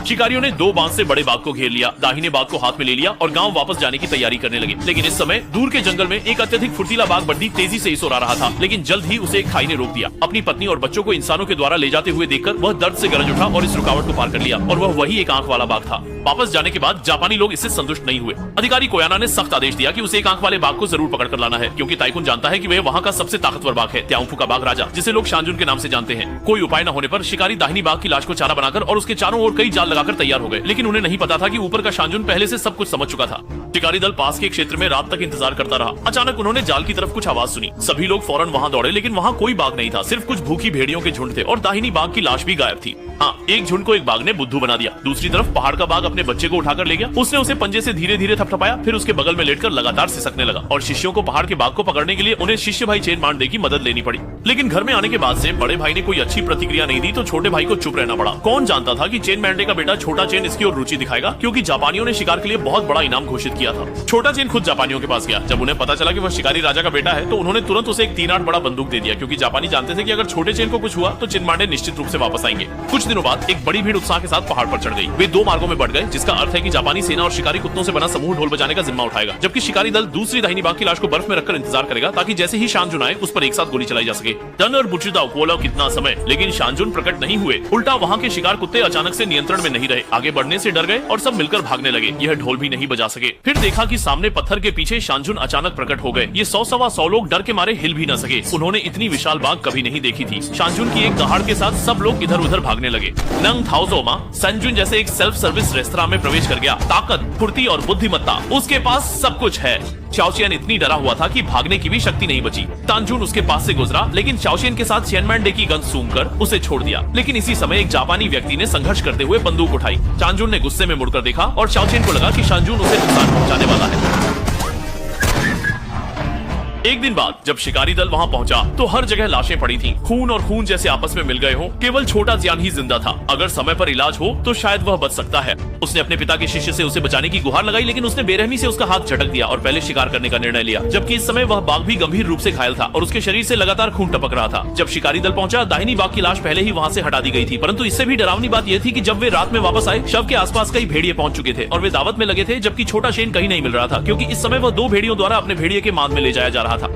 शिकारियों ने दो बांस से बड़े बाघ को घेर लिया, दाहिने बाघ को हाथ में ले लिया और गांव वापस जाने की तैयारी करने लगे। लेकिन इस समय दूर के जंगल में एक अत्यधिक फुर्तीला बाघ बड़ी तेजी से इस ओर आ रहा था, लेकिन जल्द ही उसे एक खाई ने रोक दिया। अपनी पत्नी और बच्चों को इंसानों के द्वारा ले जाते हुए देखकर वह दर्द से गरज उठा और इस रुकावट को पार कर लिया, और वह वही एक आंख वाला बाघ था। वापस जाने के बाद जापानी लोग इससे संतुष्ट नहीं हुए। अधिकारी कोयाना ने सख्त आदेश दिया कि उसे एक आंख वाले बाघ को जरूर पकड़ कर लाना है, क्योंकि ताइकुन जानता है कि वह वहाँ का सबसे ताकतवर बाघ है, त्याओफू का बाघ राजा, जिसे लोग शांजुन के नाम से जानते हैं। कोई उपाय न होने पर शिकारी दाहिनी बाघ की लाश को चारा बनाकर और उसके चारों ओर कई जाल लगाकर तैयार हो गए, लेकिन उन्हें नहीं पता था कि ऊपर का शांजुन पहले से सब कुछ समझ चुका था। शिकारी दल पास के क्षेत्र में रात तक इंतजार करता रहा। अचानक उन्होंने जाल की तरफ कुछ आवाज सुनी। सभी लोग फौरन वहाँ दौड़े, लेकिन वहाँ कोई बाघ नहीं था, सिर्फ कुछ भूखी भेड़ियों के झुंड थे और दाहिनी बाघ की लाश भी गायब थी। हाँ, एक झुंड को एक बाघ ने बुद्धू बना दिया। दूसरी तरफ पहाड़ का बाघ अपने बच्चे को उठाकर ले गया। उसने उसे पंजे से धीरे धीरे थपथपाया, फिर उसके बगल में लेटकर लगातार सिसकने लगा, और शिष्यों को पहाड़ के बाघ को पकड़ने के लिए उन्हें शिष्य भाई चेन मांडे की मदद लेनी पड़ी। लेकिन घर में आने के बाद से बड़े भाई ने कोई अच्छी प्रतिक्रिया नहीं दी, तो छोटे भाई को चुप रहना पड़ा। कौन जानता था कि चेन मांडे का बेटा छोटा चेन इसकी ओर रुचि दिखाएगा, क्योंकि जापानियों ने शिकार के लिए बहुत बड़ा इनाम घोषित किया था। छोटा चेन खुद जापानियों के पास गया। जब उन्हें पता चला कि वह शिकारी राजा का बेटा है, तो उन्होंने तुरंत उसे एक 3-8 बड़ा बंदूक दे दिया, क्योंकि जापानी जानते थे कि अगर छोटे चेन को कुछ हुआ तो चेन मांडे निश्चित रूप से वापस आएंगे। कुछ दिनों बाद एक बड़ी भीड़ उत्साह के साथ पहाड़ पर चढ़ गई। वे दो मार्गों में बढ़ गए, जिसका अर्थ है कि जापानी सेना और शिकारी कुत्तों से बना समूह ढोल बजाने का जिम्मा उठाएगा, जबकि शिकारी दल दूसरी दाहिनी बाघ की लाश को बर्फ में रखकर इंतजार करेगा, ताकि जैसे ही शांजुन आए उस पर एक साथ गोली चलाई जा सके। टन और बुचिदाओ बोला कितना समय, लेकिन शांजुन प्रकट नहीं हुए। उल्टा वहाँ के शिकार कुत्ते अचानक से नियंत्रण में नहीं रहे, आगे बढ़ने से डर गए और सब मिलकर भागने लगे। यह ढोल भी नहीं बजा सके। फिर देखा कि सामने पत्थर के पीछे शांजुन अचानक प्रकट हो गए। ये 100-125 लोग डर के मारे हिल भी न सके। उन्होंने इतनी विशाल बाघ कभी नहीं देखी थी। शांजुन की एक दहाड़ के साथ सब लोग इधर उधर भागने लगे। नंग थाओजोमा संजुन जैसे एक सेल्फ सर्विस रेस्तरां में प्रवेश कर गया। ताकत, फुर्ती और बुद्धिमत्ता, उसके पास सब कुछ है। चाओशियन इतनी डरा हुआ था कि भागने की भी शक्ति नहीं बची। तानजुन उसके पास से गुजरा, लेकिन चाओशियन के साथ चेनमैंडे की गन सूंघकर उसे छोड़ दिया। लेकिन इसी समय एक जापानी व्यक्ति ने संघर्ष करते हुए बंदूक उठाई। चांजुन ने गुस्से में मुड़कर देखा और चाओशियन को लगा कि शांजुन उसे नुकसान पहुंचाने वाला है। एक दिन बाद जब शिकारी दल वहाँ पहुँचा तो हर जगह लाशें पड़ी थीं। खून और खून जैसे आपस में मिल गए हों। केवल छोटा जियान ही जिंदा था। अगर समय पर इलाज हो तो शायद वह बच सकता है। उसने अपने पिता के शिष्य से उसे बचाने की गुहार लगाई, लेकिन उसने बेरहमी से उसका हाथ झटक दिया और पहले शिकार करने का निर्णय लिया। जबकि इस समय वह बाघ भी गंभीर रूप से घायल था और उसके शरीर से लगातार खून टपक रहा था। जब शिकारी दल पहुंचा, दाहिनी बाघ की लाश पहले ही वहाँ से हटा दी गई थी, परंतु इससे भी डरावनी बात यह थी कि जब वे रात में वापस आए, शव के आसपास कई भेड़िए पहुंच चुके थे और वे दावत में लगे थे, जबकि छोटा शेन कहीं नहीं मिल रहा था, क्योंकि इस समय वह 2 भेड़ियों द्वारा अपने भेड़िए के मांद में ले जाया जा रहा था।